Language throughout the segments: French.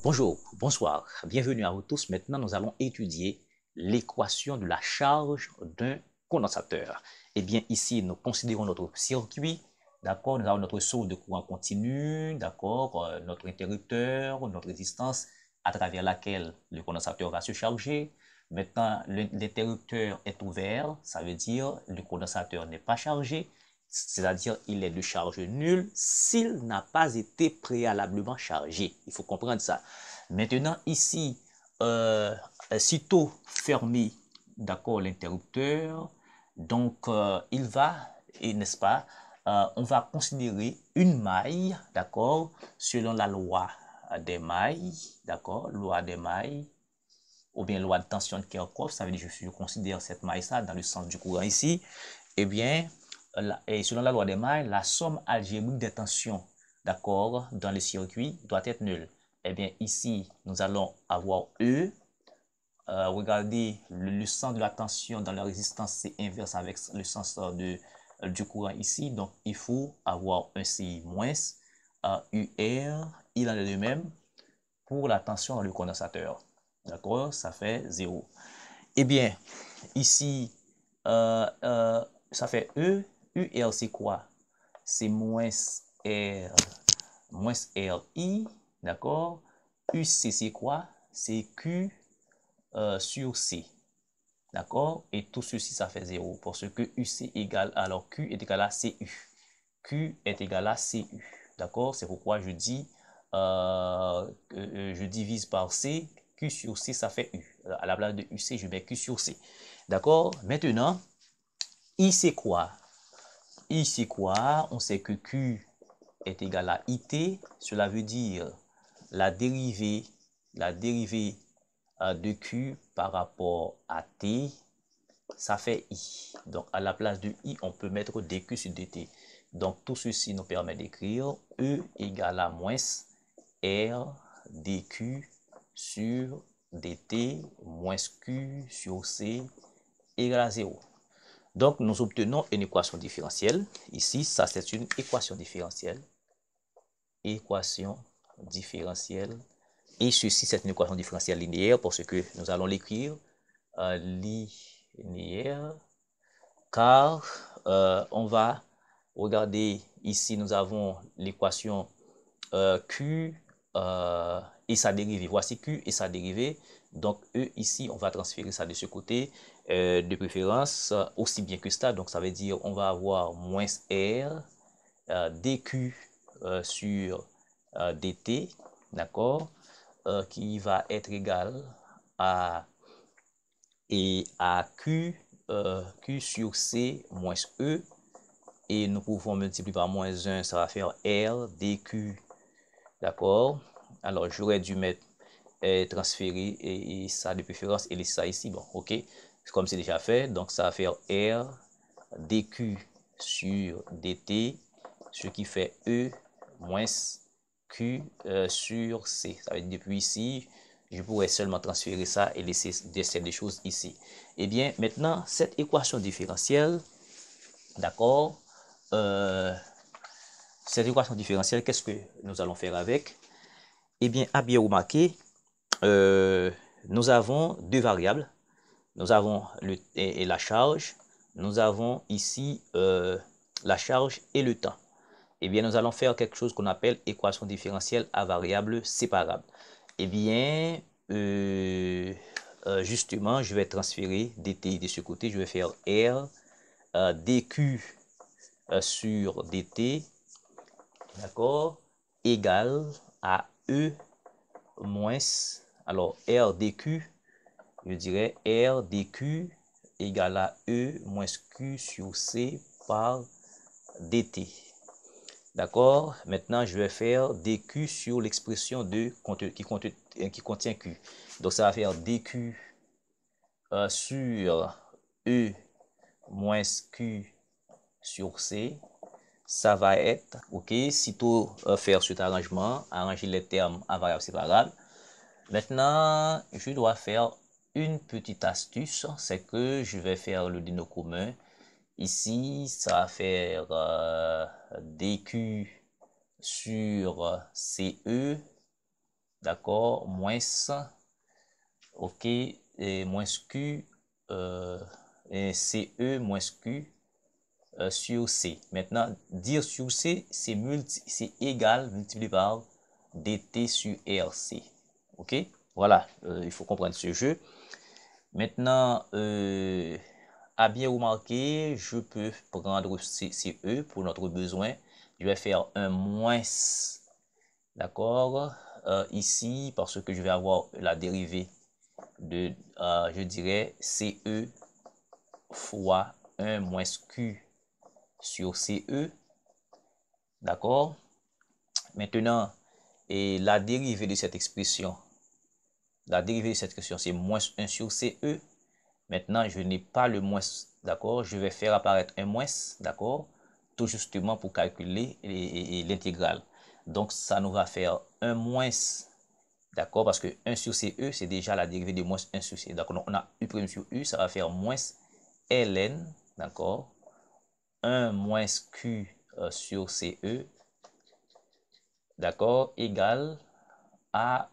Bonjour, bonsoir, bienvenue à vous tous. Maintenant, nous allons étudier l'équation de la charge d'un condensateur. Eh bien, ici, nous considérons notre circuit, d'accord? Nous avons notre source de courant continu, d'accord? Notre interrupteur, notre résistance à travers laquelle le condensateur va se charger. Maintenant, l'interrupteur est ouvert, ça veut dire le condensateur n'est pas chargé, c'est-à-dire il est de charge nulle s'il n'a pas été préalablement chargé. Il faut comprendre ça. Maintenant, ici, sitôt fermé, d'accord, l'interrupteur, donc il va, et n'est-ce pas, on va considérer une maille, d'accord, selon la loi des mailles, d'accord, loi des mailles, ou bien loi de tension de Kirchhoff, ça veut dire je considère cette maille-là dans le sens du courant ici, eh bien, et selon la loi des mailles, la somme algébrique des tensions, d'accord, dans le circuit doit être nulle. Eh bien, ici, nous allons avoir E. Regardez, le sens de la tension dans la résistance, c'est inverse avec le sens du courant ici. Donc, il faut avoir un CI moins, UR, il en est de même pour la tension dans le condensateur. D'accord? Ça fait 0. Eh bien, ici, ça fait E. UR, c'est quoi? C'est moins RI, d'accord? UC, c'est quoi? C'est Q sur C, d'accord? Et tout ceci, ça fait 0, parce que UC égale, alors Q est égal à CU. Q est égal à CU, d'accord? C'est pourquoi je divise par C, Q sur C, ça fait U. À la place de UC, je mets Q sur C, d'accord? Maintenant, I, c'est quoi? I, c'est quoi? On sait que Q est égal à IT, cela veut dire la dérivée de Q par rapport à T, ça fait I. Donc, à la place de I, on peut mettre dQ sur dt. Donc, tout ceci nous permet d'écrire E égale à moins R dQ sur dt moins Q sur C égale à 0. Donc, nous obtenons une équation différentielle. Ici, ça, c'est une équation différentielle. Équation différentielle. Et ceci, c'est une équation différentielle linéaire parce que nous allons l'écrire linéaire, car on va regarder ici, nous avons l'équation Q et sa dérivée. Voici Q et sa dérivée. Donc, E ici, on va transférer ça de ce côté, de préférence aussi bien que ça. Donc, ça veut dire on va avoir moins R dQ sur dt, d'accord, qui va être égal à Q, Q sur C moins E, et nous pouvons multiplier par moins 1, ça va faire R dQ, d'accord. Alors j'aurais dû mettre transférer et ça de préférence et laisser ça ici, bon, ok, comme c'est déjà fait, donc ça va faire R dQ sur dt, ce qui fait E moins Q sur C. Ça veut dire depuis ici, je pourrais seulement transférer ça et laisser des choses ici. Eh bien, maintenant, cette équation différentielle, d'accord, cette équation différentielle, qu'est-ce que nous allons faire avec? Eh bien, à bien remarquer, nous avons deux variables. Nous avons la charge. Nous avons ici la charge et le temps. Eh bien, nous allons faire quelque chose qu'on appelle équation différentielle à variables séparables. Eh bien, justement, je vais transférer dt de ce côté. Je vais faire R dQ sur dt, d'accord, égale à E moins, alors R dQ, je dirais R dQ égale à E moins Q sur C par dt. D'accord? Maintenant, je vais faire dQ sur l'expression qui contient Q. Donc, ça va faire dQ sur E moins Q sur C. Ça va être, ok, sitôt faire cet arrangement, arranger les termes en variables séparables. Maintenant, je dois faire une petite astuce, c'est que je vais faire le dénominateur commun. Ici, ça va faire dQ sur CE, d'accord, moins, ok, et moins Q, et CE moins Q sur C. Maintenant, dire sur C, c'est égal, multiplié par dt sur RC. Ok, voilà, il faut comprendre ce jeu. Maintenant, à bien remarquer, je peux prendre CE pour notre besoin. Je vais faire un moins, d'accord, ici, parce que je vais avoir la dérivée de, je dirais, CE fois 1 moins Q sur CE, d'accord. Maintenant, et la dérivée de cette expression, c'est moins 1 sur CE. Maintenant, je n'ai pas le moins, d'accord. Je vais faire apparaître un moins, d'accord, tout justement pour calculer l'intégrale. Donc, ça nous va faire un moins, d'accord, parce que 1 sur CE, c'est déjà la dérivée de moins 1 sur CE. Donc, on a U' sur U, ça va faire moins ln, d'accord, 1 moins Q sur CE, d'accord, égale à,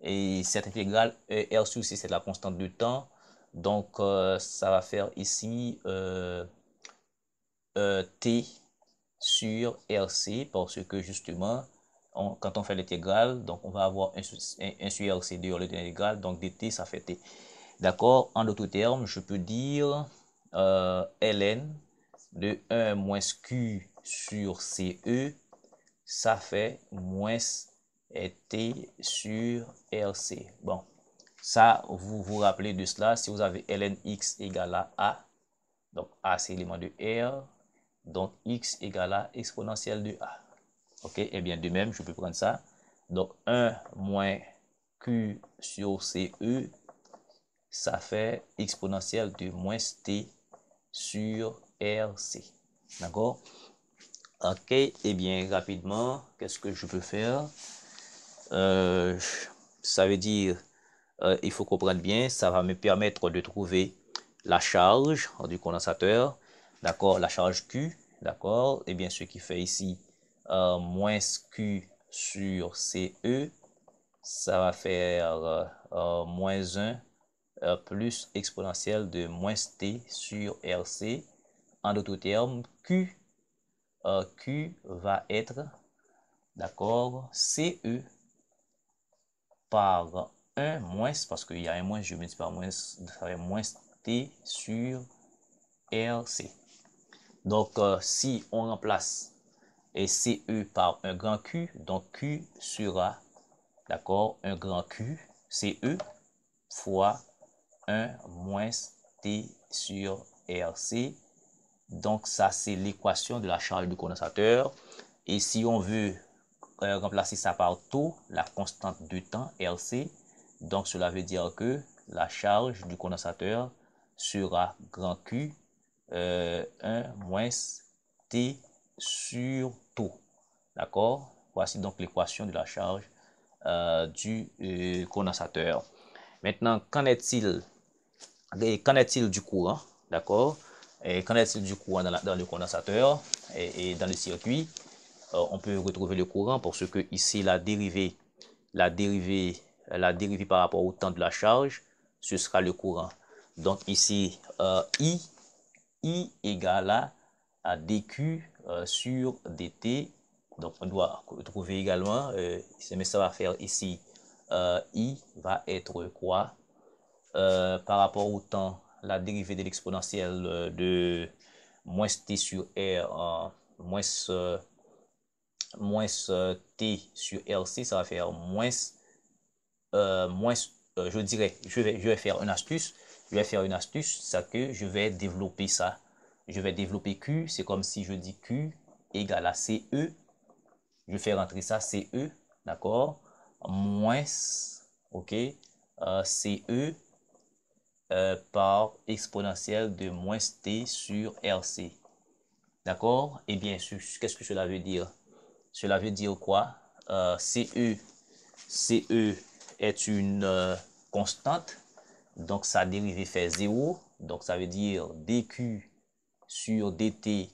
et cette intégrale, R sur C, c'est la constante de temps. Donc, ça va faire ici T sur RC, parce que justement, quand on fait l'intégrale, donc on va avoir 1 sur RC dehors de l'intégrale, donc dt, ça fait T. D'accord? En d'autres termes, je peux dire ln de 1 moins Q sur CE, ça fait moins T sur RC. Bon, ça, vous vous rappelez de cela, si vous avez ln x égale à A, donc A c'est l'élément de R, donc x égale à exponentielle de A. Ok, et bien de même, je peux prendre ça. Donc 1 moins Q sur CE, ça fait exponentielle de moins T sur RC. D'accord? Ok, et bien rapidement, qu'est-ce que je peux faire? Ça veut dire, il faut comprendre bien, ça va me permettre de trouver la charge du condensateur, d'accord, la charge Q, d'accord, et bien ce qui fait ici moins Q sur CE, ça va faire moins 1 plus exponentielle de moins T sur RC. En d'autres termes, Q va être, d'accord, CE par 1 moins, parce qu'il y a un moins, je multiplie par moins, ça fait moins T sur RC. Donc, si on remplace CE par un grand Q, donc Q sera, d'accord, un grand Q, CE, fois 1 moins T sur RC. Donc, ça, c'est l'équation de la charge du condensateur. Et si on veut remplacer ça par taux, la constante de temps, RC, donc cela veut dire que la charge du condensateur sera grand Q 1 moins T sur taux. D'accord? Voici donc l'équation de la charge du condensateur. Maintenant, qu'en est-il du courant? D'accord? Et qu'en est-il du courant dans le condensateur et dans le circuit? On peut retrouver le courant parce que ici la dérivée par rapport au temps de la charge, ce sera le courant. Donc ici I égale à dQ sur dt. Donc on doit trouver également, mais ça va faire ici I va être quoi? Par rapport au temps, la dérivée de l'exponentielle de moins t sur R moins t sur RC, ça va faire moins, je dirais, je vais faire une astuce. C'est que je vais développer ça. Je vais développer Q, c'est comme si je dis Q égale à CE. Je fais rentrer ça, CE, d'accord, moins, ok, CE par exponentielle de moins T sur RC. D'accord? Eh bien, qu'est-ce que cela veut dire? Cela veut dire quoi? CE est une constante, donc sa dérivée fait 0. Donc ça veut dire dQ sur dt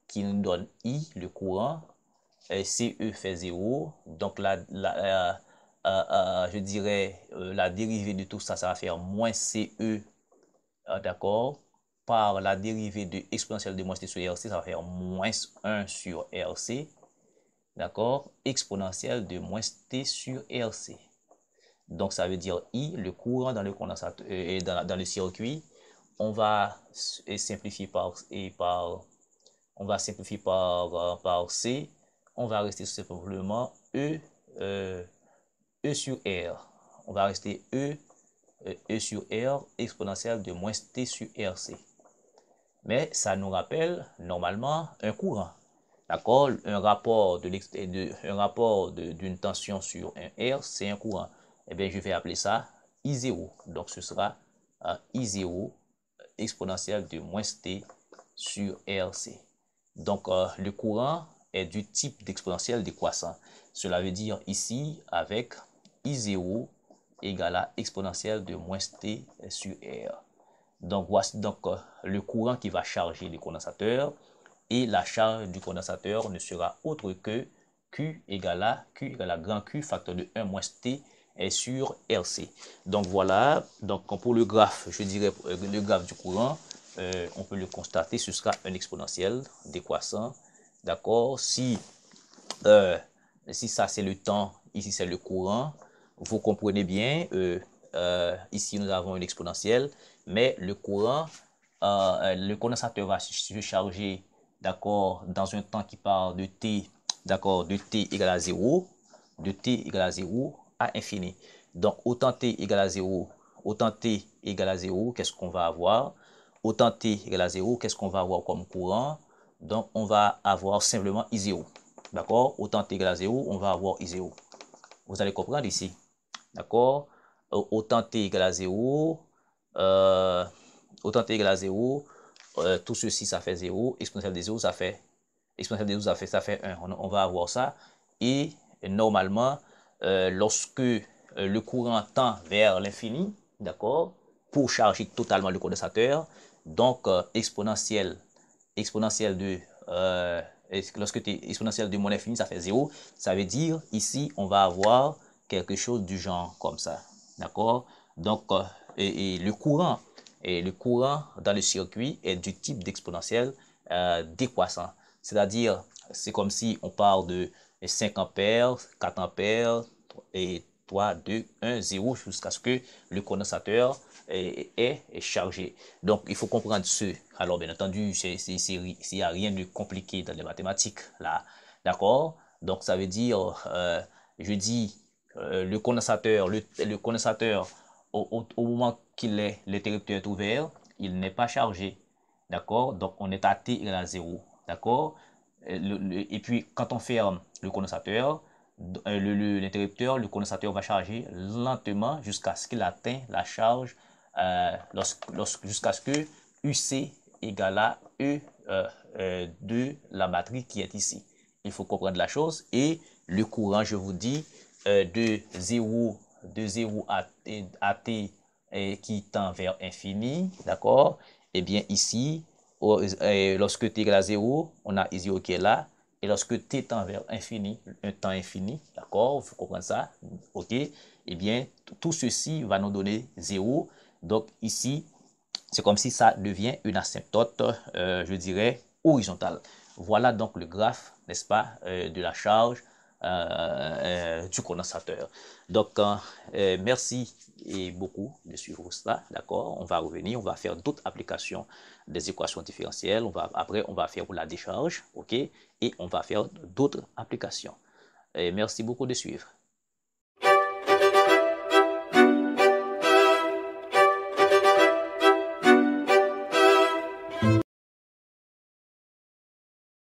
qui nous donne I, le courant. CE fait 0. Donc je dirais, la dérivée de tout ça, ça va faire moins CE, d'accord, par la dérivée de exponentielle de moins t sur RC, ça va faire moins 1 sur RC, d'accord, exponentielle de moins t sur RC. Donc, ça veut dire I, le courant dans le condensateur et dans le circuit, on va simplifier on va simplifier par C, on va rester simplement E sur R. On va rester E sur R exponentielle de moins T sur RC. Mais ça nous rappelle normalement un courant. D'accord? Un rapport d'une tension sur un R, c'est un courant. Eh bien, je vais appeler ça I0. Donc, ce sera I0 exponentielle de moins T sur RC. Donc, le courant est du type d'exponentielle décroissant. Cela veut dire ici, avec I0 égale à exponentielle de moins T sur R. Donc, voici donc le courant qui va charger le condensateur. Et la charge du condensateur ne sera autre que Q égale à grand Q facteur de 1 moins T sur RC. Donc voilà, donc pour le graphe, je dirais le graphe du courant, on peut le constater, ce sera un exponentiel décroissant. D'accord? Si ça c'est le temps, ici c'est le courant, vous comprenez bien, ici nous avons une exponentielle, mais le courant, le condensateur va se charger, d'accord, dans un temps qui part de t, d'accord, de t égale à 0, de t égale à 0 à infini. Donc, autant t égale à 0, autant t égale à 0, qu'est-ce qu'on va avoir? Autant t égale à 0, qu'est-ce qu'on va avoir comme courant? Donc, on va avoir simplement I0. D'accord? Autant t égale à 0, on va avoir I0. Vous allez comprendre ici. D'accord? Autant t égale à 0, autant t égale à 0, tout ceci, ça fait 0. Exponentielle de 0, ça fait 1. On va avoir ça. Et normalement, lorsque le courant tend vers l'infini, d'accord, pour charger totalement le condensateur, donc exponentielle de lorsque tu es exponentielle de moins l'infini, ça fait 0. Ça veut dire ici, on va avoir quelque chose du genre comme ça. D'accord? Donc, et le courant dans le circuit est du type d'exponentielle décroissant. C'est-à-dire, c'est comme si on parle de 5 ampères, 4 ampères, et 3, 2, 1, 0, jusqu'à ce que le condensateur est chargé. Donc, il faut comprendre ce. Alors, bien entendu, il n'y a rien de compliqué dans les mathématiques, là. D'accord? Donc, ça veut dire, je dis, le condensateur, au moment qu'il est, l'interrupteur est ouvert, il n'est pas chargé. D'accord? Donc, on est à T égale à 0. D'accord? Et puis, quand on ferme le condensateur, l'interrupteur, le condensateur va charger lentement jusqu'à ce qu'il atteigne la charge, jusqu'à ce que UC égale à E de la batterie qui est ici. Il faut comprendre la chose. Et le courant, je vous dis, de 0 à T qui tend vers infini, d'accord? Eh bien, ici, lorsque t égale à 0, on a I0 qui est là. Et lorsque t tend vers infini, un temps infini, d'accord, il faut comprendre ça, ok, eh bien, tout ceci va nous donner 0. Donc ici, c'est comme si ça devient une asymptote, je dirais, horizontale. Voilà donc le graphe, n'est-ce pas, de la charge du condensateur. Donc, merci et beaucoup de suivre cela, d'accord? On va revenir, on va faire d'autres applications des équations différentielles. Après, on va faire pour la décharge, ok? Et on va faire d'autres applications. Et merci beaucoup de suivre.